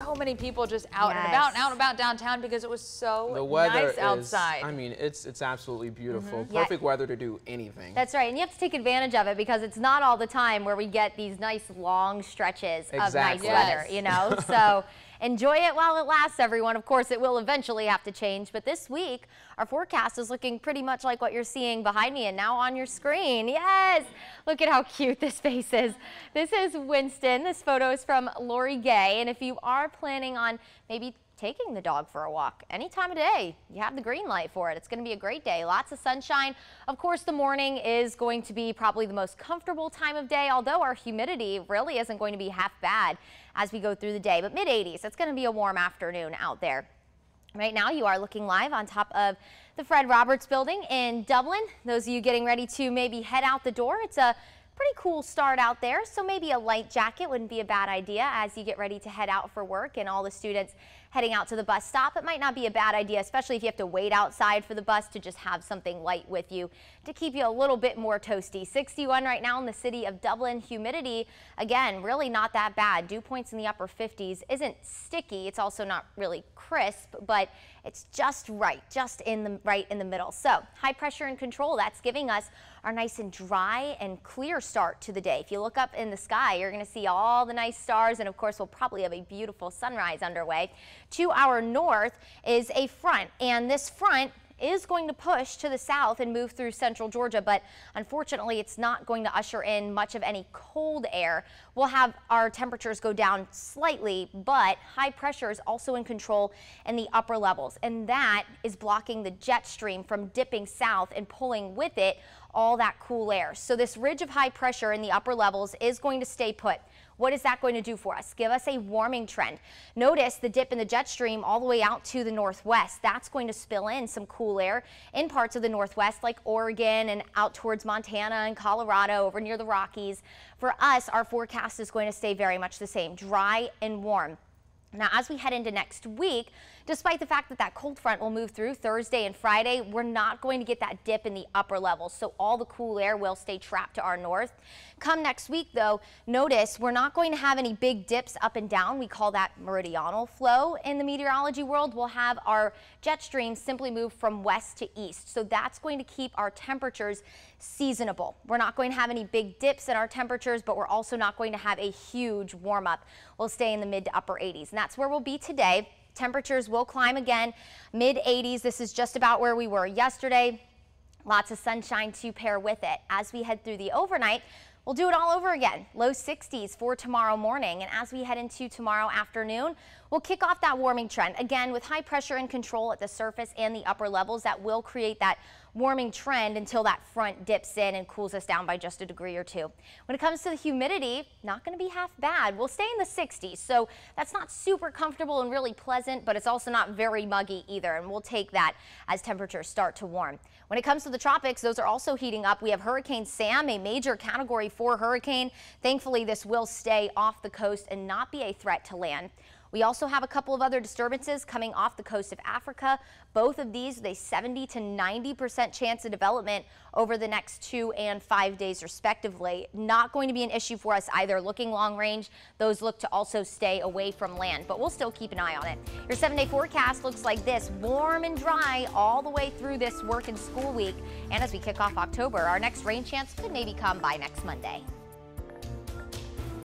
So many people just out and about downtown because it was so nice outside. I mean, it's absolutely beautiful. Perfect weather to do anything. That's right, and you have to take advantage of it because it's not all the time where we get these nice long stretches of nice weather, you know? So enjoy it while it lasts, everyone. Of course, it will eventually have to change, but this week, our forecast is looking pretty much like what you're seeing behind me and now on your screen. Yes, look at how cute this face is. This is Winston. This photo is from Lori Gay, and if you are planning on maybe taking the dog for a walk any time of day, you have the green light for it. It's going to be a great day. Lots of sunshine. Of course, the morning is going to be probably the most comfortable time of day, although our humidity really isn't going to be half bad as we go through the day. But mid-80s, it's going to be a warm afternoon out there. Right now, you are looking live on top of the Fred Roberts building in Dublin. Those of you getting ready to maybe head out the door, it's a pretty cool start out there, so maybe a light jacket wouldn't be a bad idea as you get ready to head out for work, and all the students heading out to the bus stop. It might not be a bad idea, especially if you have to wait outside for the bus, to just have something light with you to keep you a little bit more toasty. 61 right now in the city of Dublin. Humidity, again, really not that bad. Dew points in the upper 50s. Isn't sticky. It's also not really crisp, but it's just right, just right in the middle. So high pressure and control, that's giving us our nice and dry and clear start to the day. If you look up in the sky, you're going to see all the nice stars, and of course we'll probably have a beautiful sunrise underway. To our north is a front, and this front is going to push to the south and move through central Georgia, but unfortunately it's not going to usher in much of any cold air. We'll have our temperatures go down slightly, but high pressure is also in control in the upper levels, and that is blocking the jet stream from dipping south and pulling with it all that cool air. So this ridge of high pressure in the upper levels is going to stay put. What is that going to do for us? Give us a warming trend. Notice the dip in the jet stream all the way out to the northwest. That's going to spill in some cool air in parts of the northwest like Oregon and out towards Montana and Colorado over near the Rockies. For us, our forecast is going to stay very much the same, dry and warm. Now, as we head into next week, despite the fact that that cold front will move through Thursday and Friday, we're not going to get that dip in the upper levels, so all the cool air will stay trapped to our north. Come next week, though, notice we're not going to have any big dips up and down. We call that meridional flow in the meteorology world. We'll have our jet stream simply move from west to east, so that's going to keep our temperatures seasonable. We're not going to have any big dips in our temperatures, but we're also not going to have a huge warm up. We'll stay in the mid to upper 80s, and that's where we'll be today. Temperatures will climb again, mid 80s. This is just about where we were yesterday. Lots of sunshine to pair with it. As we head through the overnight, we'll do it all over again. Low 60s for tomorrow morning. And as we head into tomorrow afternoon, we'll kick off that warming trend. Again, with high pressure and control at the surface and the upper levels, that will create that warming trend until that front dips in and cools us down by just a degree or two. When it comes to the humidity, not going to be half bad. We'll stay in the 60s, so that's not super comfortable and really pleasant, but it's also not very muggy either, and we'll take that as temperatures start to warm. When it comes to the tropics, those are also heating up. We have Hurricane Sam, a major Category 4 hurricane. Thankfully, this will stay off the coast and not be a threat to land. We also have a couple of other disturbances coming off the coast of Africa. Both of these with a 70 to 90% chance of development over the next 2 and 5 days respectively. Not going to be an issue for us either. Looking long range, those look to also stay away from land, but we'll still keep an eye on it. Your 7-day forecast looks like this: warm and dry all the way through this work and school week. And as we kick off October, our next rain chance could maybe come by next Monday.